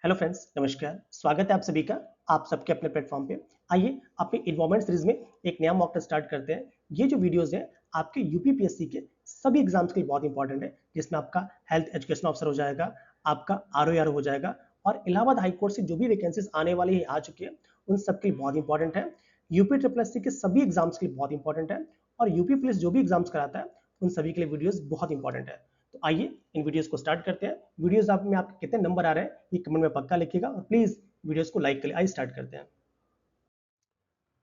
Hello friends, नमस्कार। स्वागत है आप सभी का आप सबके अपने प्लेटफॉर्म पे। आइए अपनी इन्वायरमेंट सीरीज में एक नया मॉक टेस्ट स्टार्ट करते हैं। ये जो वीडियोस हैं आपके यूपीपीएससी के सभी एग्जाम्स के लिए बहुत इंपॉर्टेंट है, जिसमें आपका हेल्थ एजुकेशन ऑफिसर हो जाएगा, आपका आरओआर हो जाएगा और इलाहाबाद हाई कोर्ट से जो भी वैकेंसीज आने वाली है आ चुकी है उन सब के लिए बहुत इंपॉर्टेंट है। यूपी ट्रिपल एस सी के सभी एग्जाम्स के लिए बहुत इंपॉर्टेंट है और यूपी पुलिस जो भी एग्जाम्स कराता है उन सभी के लिए वीडियोस बहुत इंपॉर्टेंट है। तो आइए इन वीडियोस को स्टार्ट करते हैं। वीडियोस आप में आपके कितने नंबर आ रहे हैं ये कमेंट में पक्का लिखिएगा और प्लीज वीडियोस को लाइक करिए। आइए स्टार्ट करते हैं।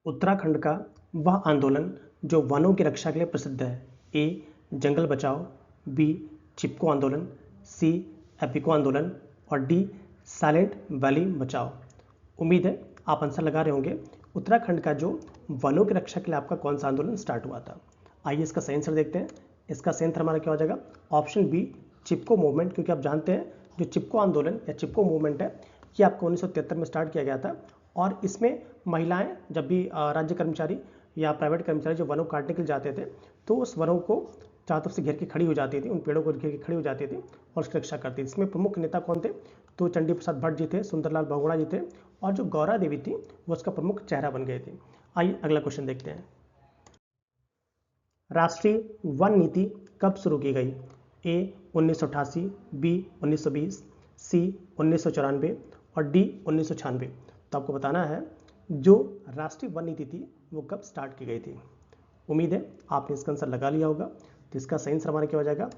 उत्तराखंड का वह आंदोलन जो वनों की रक्षा के लिए प्रसिद्ध है। ए जंगल बचाओ, बी चिपको आंदोलन, सी एपिको आंदोलन और डी साइलेंट वैली बचाओ। उम्मीद है आप आंसर लगा रहे होंगे। उत्तराखंड का जो वनों की रक्षा के लिए आपका कौन सा आंदोलन स्टार्ट हुआ था। आइए इसका सही आंसर देखते हैं। इसका सही आंसर हमारा क्या हो जाएगा? ऑप्शन बी चिपको मूवमेंट, क्योंकि आप जानते हैं जो चिपको आंदोलन या चिपको मूवमेंट है ये आपको 1973 में स्टार्ट किया गया था और इसमें महिलाएं जब भी राज्य कर्मचारी या प्राइवेट कर्मचारी जो वनों काटने के लिए जाते थे तो उस वनों को चारों तरफ से घेर के खड़ी हो जाती थी, उन पेड़ों को घेर के खड़ी हो जाती थी और उसकी रक्षा करती थी। इसमें प्रमुख नेता कौन थे? तो चंडी प्रसाद भट्ट जी थे, सुंदरलाल बहुगुणा जी थे और जो गौरा देवी थी वो उसका प्रमुख चेहरा बन गए थे। आइए अगला क्वेश्चन देखते हैं। राष्ट्रीय वन नीति कब शुरू की गई? ए 1988, बी 1920, सी 1994 और डी 1996। तो आपको बताना है जो राष्ट्रीय वन नीति थी वो कब स्टार्ट की गई थी। उम्मीद है आपने इसका आंसर लगा लिया होगा। तो इसका सही आंसर हमारा क्या हो जाएगा?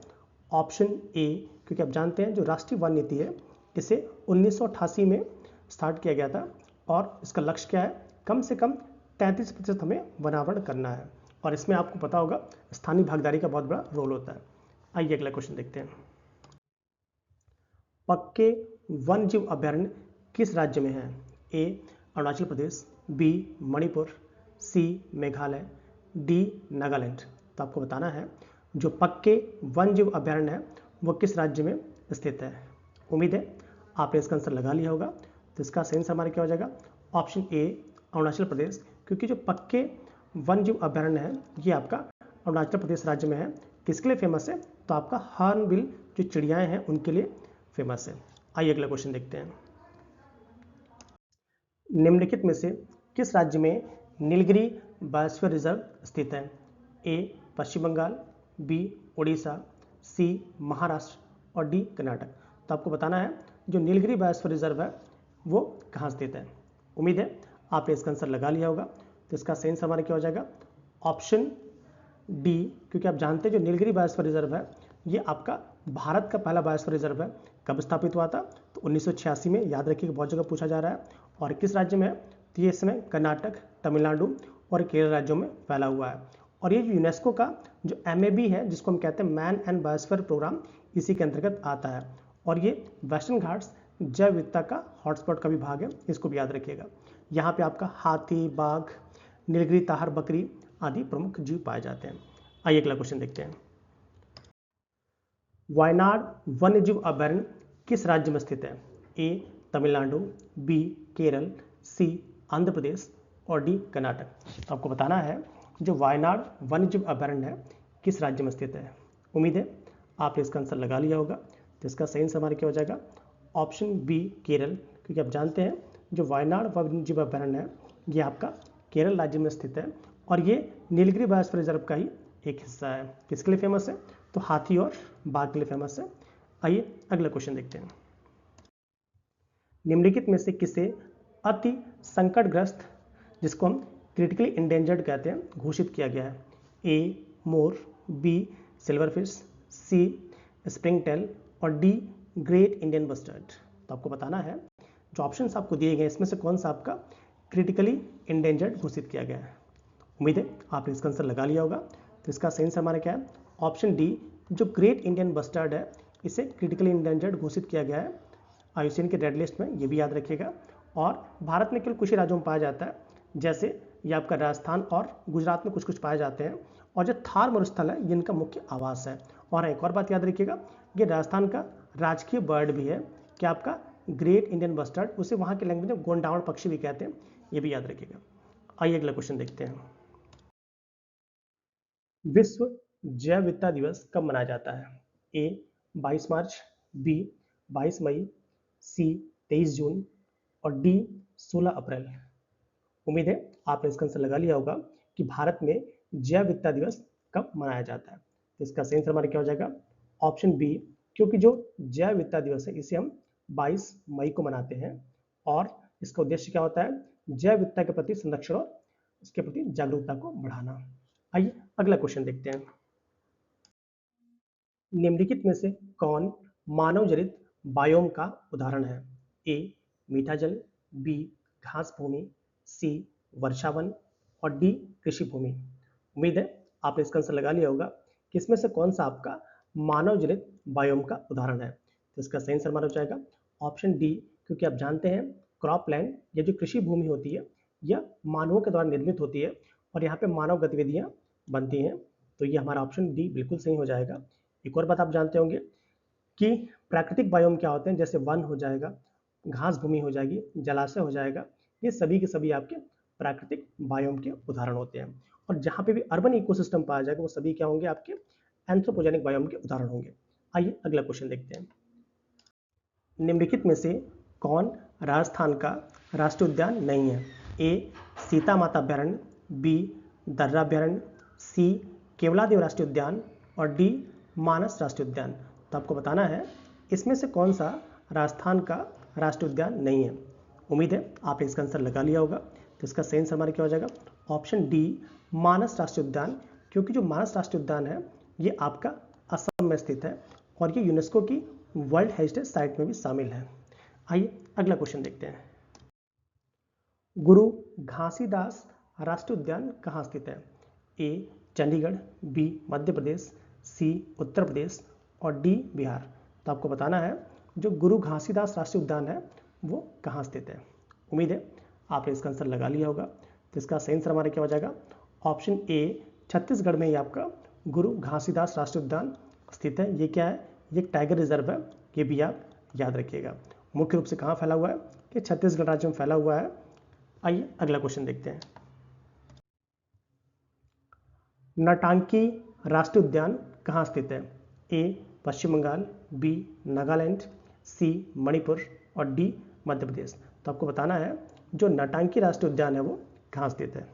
ऑप्शन ए, क्योंकि आप जानते हैं जो राष्ट्रीय वन नीति है इसे 1988 में स्टार्ट किया गया था और इसका लक्ष्य क्या है? कम से कम 33% हमें वनावरण करना है और इसमें आपको पता होगा स्थानीय भागीदारी का बहुत बड़ा रोल होता है। आइए अगला क्वेश्चन देखते हैं। पक्के वन जीव अभयारण्य किस राज्य में है? ए अरुणाचल प्रदेश, बी मणिपुर, सी मेघालय, डी नागालैंड। तो आपको बताना है जो पक्के वन जीव अभयारण्य है वो किस राज्य में स्थित है। उम्मीद है आपने इसका आंसर लगा लिया होगा। तो इसका सही आंसर हमारा क्या हो जाएगा? ऑप्शन ए अरुणाचल प्रदेश, क्योंकि जो पक्के वन जीव अभयारण्य है ये आपका अरुणाचल प्रदेश राज्य में है। किसके लिए फेमस है? तो आपका हॉर्नबिल जो चिड़ियाएं हैं उनके लिए फेमस है। आइए अगला क्वेश्चन देखते हैं। निम्नलिखित में से किस राज्य में नीलगिरी बायोस्फीयर रिजर्व स्थित है? ए पश्चिम बंगाल, बी उड़ीसा, सी महाराष्ट्र और डी कर्नाटक। तो आपको बताना है जो नीलगिरी बायोस्फीयर रिजर्व है वो कहाँ स्थित है। उम्मीद है आपने इसका आंसर लगा लिया होगा। तो इसका सही आंसर हमारा क्या हो जाएगा? ऑप्शन डी, क्योंकि आप जानते हैं जो नीलगिरी बायोस्फीयर रिजर्व है ये आपका भारत का पहला बायोस्फीयर रिजर्व है। कब स्थापित हुआ था? तो 1986 में। याद रखिए बहुत जगह पूछा जा रहा है। और किस राज्य में है? तो ये इसमें कर्नाटक, तमिलनाडु और केरल राज्यों में फैला हुआ है। और ये यूनेस्को का जो MAB है जिसको हम कहते हैं मैन एंड बायोस्फीयर प्रोग्राम, इसी के अंतर्गत आता है और ये वेस्टर्न घाट्स जैव विविधता का हॉटस्पॉट का भी भाग है, इसको भी याद रखिएगा। यहाँ पे आपका हाथी, बाघ, नीलगिरी ताहर बकरी आदि प्रमुख जीव पाए जाते हैं। आइए अगला क्वेश्चन देखते हैं। वायनाड वन्य जीव अभयारण्य किस राज्य में स्थित है? ए तमिलनाडु, बी केरल, सी आंध्र प्रदेश और डी कर्नाटक। तो आपको बताना है जो वायनाड वन्य जीव अभयारण्य है किस राज्य में स्थित है। उम्मीद है आपने इसका आंसर लगा लिया होगा। तो इसका सही आंसर हमारा क्या हो जाएगा? ऑप्शन बी केरल, क्योंकि आप जानते हैं जो वायनाड वन्य जीव अभयारण्य है ये आपका केरल राज्य में स्थित है और ये नीलगिरी बायोस्फीयर रिजर्व का ही एक हिस्सा है। किसके लिए फेमस है? तो हाथी और बाघ के लिए फेमस है। आइए अगला क्वेश्चन देखते हैं। निम्नलिखित में से किसे अति संकटग्रस्त, जिसको हम क्रिटिकली इंडेंजर्ड कहते हैं, घोषित किया गया है? ए मोर, बी सिल्वरफिश, सी स्प्रिंगटेल और डी ग्रेट इंडियन बस्टर्ड। तो आपको बताना है जो ऑप्शंस आपको दिए गए इसमें से कौन सा आपका क्रिटिकली इंडेंजर्ड घोषित किया गया है। उम्मीद है आपने इसका आंसर लगा लिया होगा। तो इसका सही आंसर हमारा क्या है? ऑप्शन डी जो ग्रेट इंडियन बस्टर्ड है इसे क्रिटिकली इंडेंजर्ड घोषित किया गया है IUCN के रेड लिस्ट में, ये भी याद रखिएगा। और भारत में केवल कुछ ही राज्यों में पाया जाता है, जैसे ये आपका राजस्थान और गुजरात में कुछ कुछ पाए जाते हैं और जो थार मरुस्थल है ये इनका मुख्य आवास है। और एक और बात याद रखिएगा ये राजस्थान का राजकीय बर्ड भी है कि आपका ग्रेट इंडियन बस्टर्ड, उसे वहाँ के लैंग्वेज में गोंडावण पक्षी भी कहते हैं, ये भी याद रखिएगा। आइए अगला क्वेश्चन देखते हैं। विश्व जैव विविधता दिवस कब मनाया जाता है? ए 22 मार्च, बी 22 मई, सी 23 जून और डी 16 अप्रैल। उम्मीद है आपने इसका आंसर लगा लिया होगा कि भारत में जैव विविधता दिवस कब मनाया जाता है। तो इसका सही आंसर हमारा क्या हो जाएगा? ऑप्शन बी, क्योंकि जो जैव विविधता दिवस है इसे हम 22 मई को मनाते हैं और इसका उद्देश्य क्या होता है? जैव विविधता के प्रति संरक्षण और उसके प्रति जागरूकता को बढ़ाना। आइए अगला क्वेश्चन देखते हैं। निम्नलिखित में से कौन मानव जनित बायोम का उदाहरण है? ए मीठा जल, बी घास भूमि, सी वर्षा वन और डी कृषि भूमि। उम्मीद है आपने इसका आंसर लगा लिया होगा कि इसमें से कौन सा आपका मानव जनित बायोम का उदाहरण है। तो इसका सही आंसर हमारा हो जाएगा ऑप्शन डी, क्योंकि आप जानते हैं क्रॉपलैंड या जो कृषि भूमि होती है यह मानवों के द्वारा निर्मित होती है और यहाँ पे मानव गतिविधियाँ बनती हैं। तो ये हमारा ऑप्शन डी बिल्कुल सही हो जाएगा। एक और बात आप जानते होंगे कि प्राकृतिक बायोम क्या होते हैं, जैसे वन हो जाएगा, घास भूमि हो जाएगी, जलाशय हो जाएगा, ये सभी के सभी आपके प्राकृतिक बायोम के उदाहरण होते हैं। और जहाँ पे भी अर्बन इकोसिस्टम पाया जाएगा वो सभी क्या होंगे? आपके एंथ्रोपोजेनिक बायोम के उदाहरण होंगे। आइए अगला क्वेश्चन देखते हैं। निम्नलिखित में से कौन राजस्थान का राष्ट्रीय उद्यान नहीं है? ए सीता माता अभ्यारण्य, बी दर्रा अभ्यारण्य, सी केवलादेव राष्ट्रीय उद्यान और डी मानस राष्ट्रीय उद्यान। तो आपको बताना है इसमें से कौन सा राजस्थान का राष्ट्रीय उद्यान नहीं है। उम्मीद है आपने इसका आंसर लगा लिया होगा। तो इसका सही आंसर हमारा क्या हो जाएगा? ऑप्शन डी मानस राष्ट्रीय उद्यान, क्योंकि जो मानस राष्ट्रीय उद्यान है ये आपका असम में स्थित है और ये यूनेस्को की वर्ल्ड हेरिटेज साइट में भी शामिल है। आइए अगला क्वेश्चन देखते हैं। गुरु घासीदास राष्ट्रीय उद्यान कहाँ स्थित है? ए चंडीगढ़, बी मध्य प्रदेश, सी उत्तर प्रदेश और डी बिहार। तो आपको बताना है जो गुरु घासीदास राष्ट्रीय उद्यान है वो कहाँ स्थित है। उम्मीद है आपने इसका आंसर लगा लिया होगा। तो इसका सही आंसर हमारा क्या हो जाएगा? ऑप्शन ए छत्तीसगढ़ में ही आपका गुरु घासीदास राष्ट्रीय उद्यान स्थित है। ये क्या है? ये एक टाइगर रिजर्व है, ये भी आप याद रखिएगा। मुख्य रूप से कहाँ फैला हुआ है? कि छत्तीसगढ़ राज्य में फैला हुआ है। आइए अगला क्वेश्चन देखते हैं। नौटंकी राष्ट्रीय उद्यान कहाँ स्थित है? ए पश्चिम बंगाल, बी नागालैंड, सी मणिपुर और डी मध्य प्रदेश। तो आपको बताना है जो नौटंकी राष्ट्रीय उद्यान है वो कहाँ स्थित है।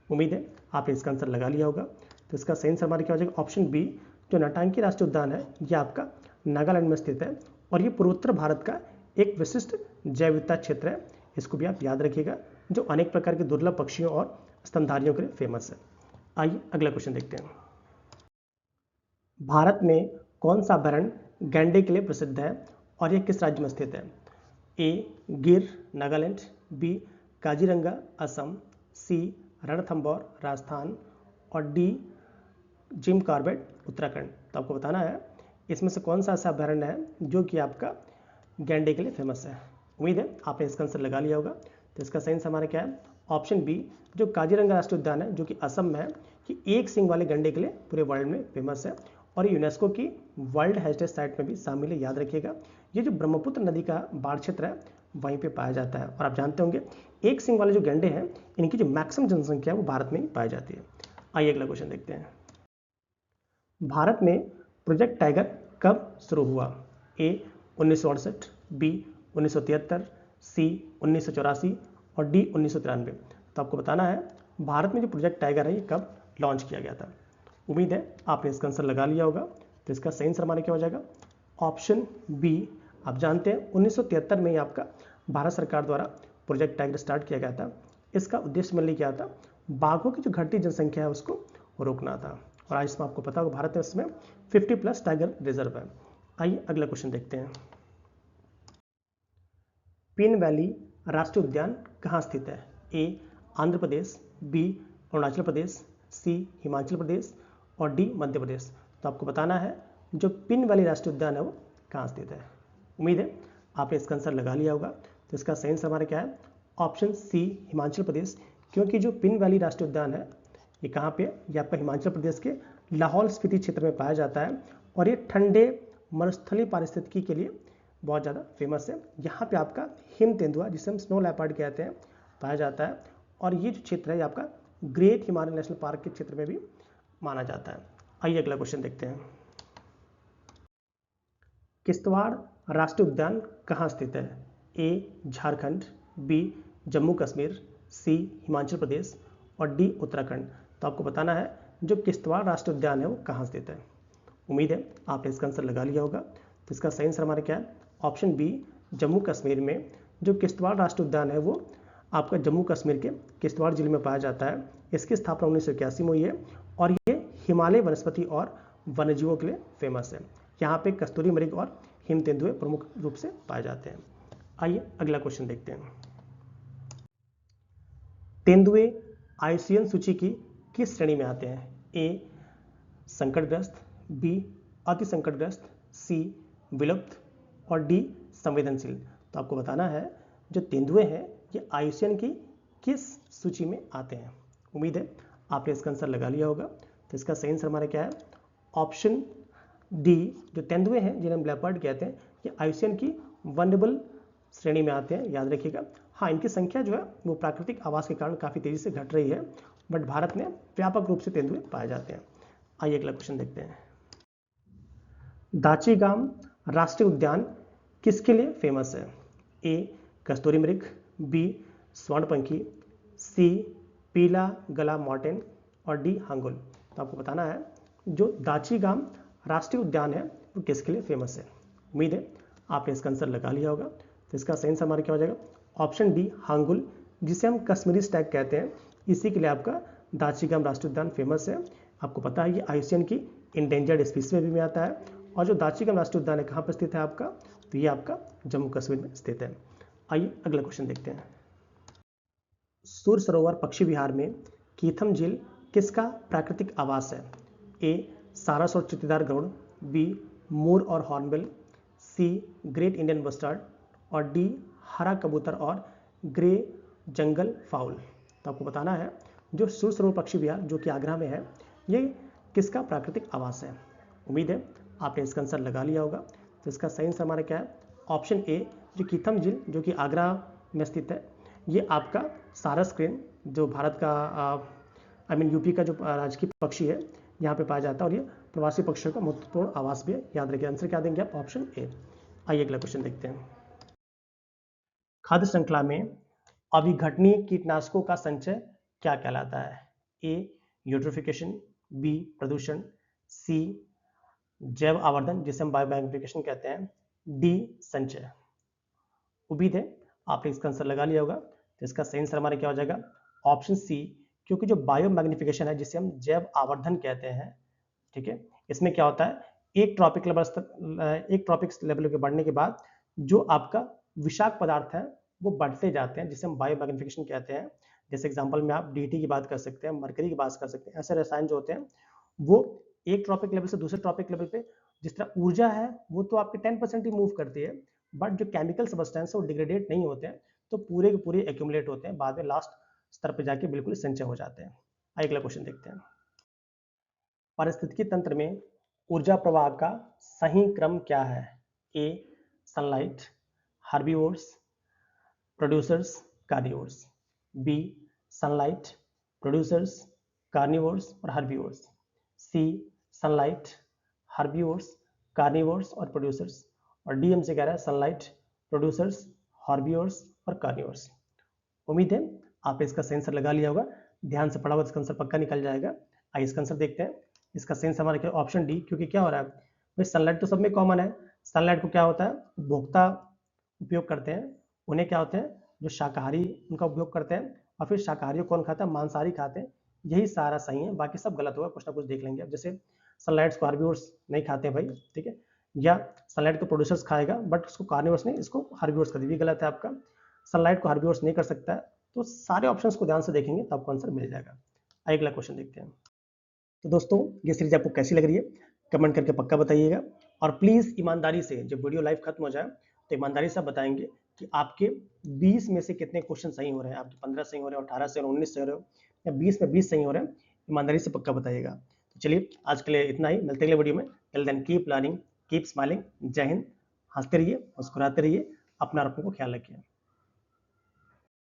उम्मीद है आपने इसका आंसर लगा लिया होगा। तो इसका सही आंसर हमारा क्या हो जाएगा? ऑप्शन बी, जो नौटंकी राष्ट्रीय उद्यान है ये आपका नागालैंड में स्थित है और ये पूर्वोत्तर भारत का एक विशिष्ट जैव विविधता क्षेत्र है। इसको भी आप याद रखिएगा, जो अनेक प्रकार के दुर्लभ पक्षियों और स्तनधारियों के लिए फेमस है। आइए अगला क्वेश्चन देखते हैं। भारत में कौन सा अभयारण्य गैंडे के लिए प्रसिद्ध है और यह किस राज्य में स्थित है? ए गिर नागालैंड, बी काजीरंगा असम, सी रणथंबोर राजस्थान और डी जिम कॉर्बेट उत्तराखंड। तो आपको बताना है इसमें से कौन सा ऐसा अभयारण्य है जो कि आपका गैंडे के लिए फेमस है। उम्मीद है आपने इसका आंसर लगा लिया होगा। तो इसका सही आंसर हमारा क्या है? ऑप्शन बी, जो काजीरंगा राष्ट्रीय उद्यान है जो कि असम में है, कि एक सिंग वाले गैंडे के लिए पूरे वर्ल्ड में फेमस है और ये यूनेस्को की वर्ल्ड हेरिटेज साइट में भी शामिल है। याद रखिएगा, ये जो ब्रह्मपुत्र नदी का बाढ़ क्षेत्र है वहीं पे पाया जाता है। और आप जानते होंगे एक सिंग वाले जो गैंडे हैं इनकी जो मैक्सिमम जनसंख्या है वो भारत में ही पाई जाती है। आइए अगला क्वेश्चन देखते हैं। भारत में प्रोजेक्ट टाइगर कब शुरू हुआ? ए 1968, बी 1973, सी 1984 और डी 1993। तो आपको बताना है भारत में जो प्रोजेक्ट टाइगर है ये कब लॉन्च किया गया था। उम्मीद है आपने इसका आंसर लगा लिया होगा। तो इसका सही आंसर हमारा क्या हो जाएगा? Option B. आप जानते हैं 1973 में ही आपका भारत सरकार द्वारा प्रोजेक्ट टाइगर स्टार्ट किया गया था। इसका उद्देश्य मेनली क्या था? बाघों की जो घटती जनसंख्या है उसको रोकना था। और आज इसमें आपको पता होगा भारत में इसमें 50+ टाइगर रिजर्व है। आइए अगला क्वेश्चन देखते हैं। पिन वैली राष्ट्रीय उद्यान कहाँ स्थित है? ए आंध्र प्रदेश, बी अरुणाचल प्रदेश, सी हिमाचल प्रदेश और डी मध्य प्रदेश। तो आपको बताना है जो पिन वैली राष्ट्रीय उद्यान है वो कहाँ स्थित है। उम्मीद है आपने इसका आंसर लगा लिया होगा। तो इसका सही आंसर हमारा क्या है? ऑप्शन सी हिमाचल प्रदेश, क्योंकि जो पिन वैली राष्ट्रीय उद्यान है ये कहाँ पे? ये आपका हिमाचल प्रदेश के लाहौल स्पीति क्षेत्र में पाया जाता है और ये ठंडे मरुस्थलीय पारिस्थितिकी के लिए बहुत ज़्यादा फेमस है। यहाँ पे आपका हिम तेंदुआ, जिसे हम स्नो लेपर्ड कहते हैं, पाया जाता है और ये जो क्षेत्र है आपका ग्रेट हिमालय नेशनल पार्क के क्षेत्र में भी माना जाता है। आइए अगला क्वेश्चन देखते हैं। किश्तवाड़ राष्ट्रीय उद्यान कहाँ स्थित है? ए झारखंड, बी जम्मू कश्मीर, सी हिमाचल प्रदेश और डी उत्तराखंड। तो आपको बताना है जो किश्तवाड़ राष्ट्रीय उद्यान है वो कहाँ स्थित है। उम्मीद है आपने इसका आंसर लगा लिया होगा। तो इसका सही आंसर हमारा क्या है, ऑप्शन बी जम्मू कश्मीर में जो किश्तवाड़ राष्ट्रीय उद्यान है वो आपका जम्मू कश्मीर के किश्तवाड़ जिले में पाया जाता है। इसकी स्थापना 1981 में हुई है और ये हिमालय वनस्पति और वन्यजीवों के लिए फेमस है। यहाँ पे कस्तूरी मृग और हिम तेंदुए प्रमुख रूप से पाए जाते हैं। आइए अगला क्वेश्चन देखते हैं। तेंदुए आईयूसीएन सूची की किस श्रेणी में आते हैं? ए संकटग्रस्त, बी अति संकटग्रस्त, सी विलुप्त और डी संवेदनशील। तो आपको बताना है जो तेंदुए हैं ये आईयूसीएन की किस सूची में आते हैं। उम्मीद है आपने इसका आंसर लगा लिया होगा। तो इसका सही आंसर हमारा क्या है, ऑप्शन डी जो तेंदुए हैं जिन्हें हम लेपर्ड कहते हैं ये आईयूसीएन की वनरेबल श्रेणी में आते हैं, याद रखिएगा। हाँ, इनकी संख्या जो है वो प्राकृतिक आवास के कारण काफ़ी तेज़ी से घट रही है, बट भारत में व्यापक रूप से तेंदुए पाए जाते हैं। आइए अगला क्वेश्चन देखते हैं। दाचीगाम राष्ट्रीय उद्यान किसके लिए फेमस है? ए कस्तूरी मृग, बी स्वर्णपंखी, सी पीला गला मॉर्टेन और डी हांगुल। तो आपको बताना है जो दाचीगाम राष्ट्रीय उद्यान है वो किसके लिए फेमस है। उम्मीद है आपने इसका आंसर लगा लिया होगा। तो इसका सही आंसर हमारा क्या हो जाएगा, ऑप्शन डी हांगुल, जिसे हम कश्मीरी स्टैग कहते हैं। इसी के लिए आपका दाचीगाम राष्ट्रीय उद्यान फेमस है। आपको पता है ये आईयूसीएन की इंडेंजर्ड स्पीसीज में भी आता है। और जो दाचीगाम राष्ट्रीय उद्यान है कहाँ पर स्थित है आपका, तो ये आपका जम्मू कश्मीर में स्थित है। आइए अगला क्वेश्चन देखते हैं। सूर सरोवर पक्षी विहार में कीथम झील किसका प्राकृतिक आवास है? ए सारस और चित्तीदार गरुड़, बी मोर और हॉर्नबिल, सी ग्रेट इंडियन बस्टर्ड और डी हरा कबूतर और ग्रे जंगल फाउल। तो आपको बताना है जो सूर सरोवर पक्षी विहार जो कि आगरा में है ये किसका प्राकृतिक आवास है। उम्मीद है आपने इसका आंसर लगा लिया होगा। तो इसका सही आंसर हमारा क्या है, ऑप्शन ए जो कीथम झील जो कि आगरा में स्थित है ये आपका सारस क्रेन जो भारत का यूपी का जो राजकीय पक्षी है यहाँ पे पाया जाता है और ये प्रवासी पक्षियों का महत्वपूर्ण आवास भी है। याद रखिए आंसर क्या देंगे आप, ऑप्शन ए। आइए अगला क्वेश्चन देखते हैं। खाद्य श्रृंखला में अविघटनीय कीटनाशकों का संचय क्या कहलाता है? ए यूट्रोफिकेशन, बी प्रदूषण, सी जैव आवर्धन जिसे हम बायोमैग्निफिकेशन कहते हैं, डी संचय। उम्मीद है आपने इसका आंसर लगा लिया होगा। तो इसका सही आंसर हमारा क्या हो जाएगा, ऑप्शन सी, क्योंकि जो बायोमैग्निफिकेशन है जिसे हम जैव आवर्धन कहते हैं, ठीक है, इसमें क्या होता है एक ट्रॉपिक लेवल के बढ़ने के बाद जो आपका विषाक्त पदार्थ है वो बढ़ते जाते हैं जिसे हम बायोमैग्निफिकेशन कहते हैं। जैसे एग्जांपल में आप डीटी की बात कर सकते हैं, मरकरी की बात कर सकते हैं। ऐसे रसायन जो होते हैं वो एक ट्रॉपिक लेवल से दूसरे ट्रॉपिक लेवल पे जिस तरह ऊर्जा है वो तो आपके 10% ही मूव करती है, बट जो केमिकल सब्सटेंस है वो डिग्रेडेट नहीं होते हैं, तो पूरे के पूरे एक्यूमुलेट होते हैं, बाद में लास्ट स्तर पर जाके बिल्कुल संचय हो जाते हैं। अगला क्वेश्चन देखते हैं। पारिस्थितिकी तंत्र में ऊर्जा प्रवाह का सही क्रम क्या है? A sunlight, herbivores, producers, carnivores, B sunlight, producers, carnivores और herbivores, C sunlight, herbivores, carnivores और प्रोड्यूसर्स और डी हमसे कह रहा है सनलाइट, प्रोड्यूसर्स, हर्बीवोर्स और कार्निवोर्स। उम्मीद है आपने इसका सही आंसर लगा लिया होगा। ध्यान से पढ़ा हुआ इसका आंसर पक्का निकल जाएगा। आइए इसका आंसर देखते हैं। इसका सही आंसर हमारा क्या, ऑप्शन डी, क्योंकि क्या हो रहा है भाई सनलाइट तो सब में कॉमन है। सनलाइट को क्या होता है उपभोक्ता उपयोग करते हैं, उन्हें क्या होते हैं जो शाकाहारी उनका उपयोग करते हैं, और फिर शाकाहारी कौन खाता है, मांसाहारी खाते हैं। यही सारा सही है, बाकी सब गलत होगा, कुछ ना कुछ देख लेंगे। अब जैसे सनलाइट्स को हर्बीवोर्स नहीं खाते भाई, ठीक है, या सनलाइट को प्रोड्यूसर्स खाएगा बट उसको कार्निवोर्स नहीं, इसको हर्बीवोर्स कर, भी गलत है आपका। सनलाइट को हर्बीवोर्स नहीं कर सकता है। तो सारे ऑप्शंस को ध्यान से देखेंगे तो आपको आंसर मिल जाएगा। अगला क्वेश्चन देखते हैं। तो दोस्तों ये सीरीज आपको कैसी लग रही है कमेंट करके पक्का बताइएगा, और प्लीज़ ईमानदारी से जब वीडियो लाइव खत्म हो जाए तो ईमानदारी से बताएंगे कि आपके 20 में से कितने क्वेश्चन सही हो रहे हैं। आपके 15 सही हो रहे हैं, 18 से 19 सही हो रहे हो, या 20 में 20 सही हो रहे हैं, ईमानदारी से पक्का बताइएगा। तो चलिए आज के लिए इतना ही, मिलते अगले वीडियो में। Till then keep learning, keep smiling. जय हिंद। हंसते रहिए, मुस्कुराते रहिए, अपना और अपनों को ख्याल रखिए।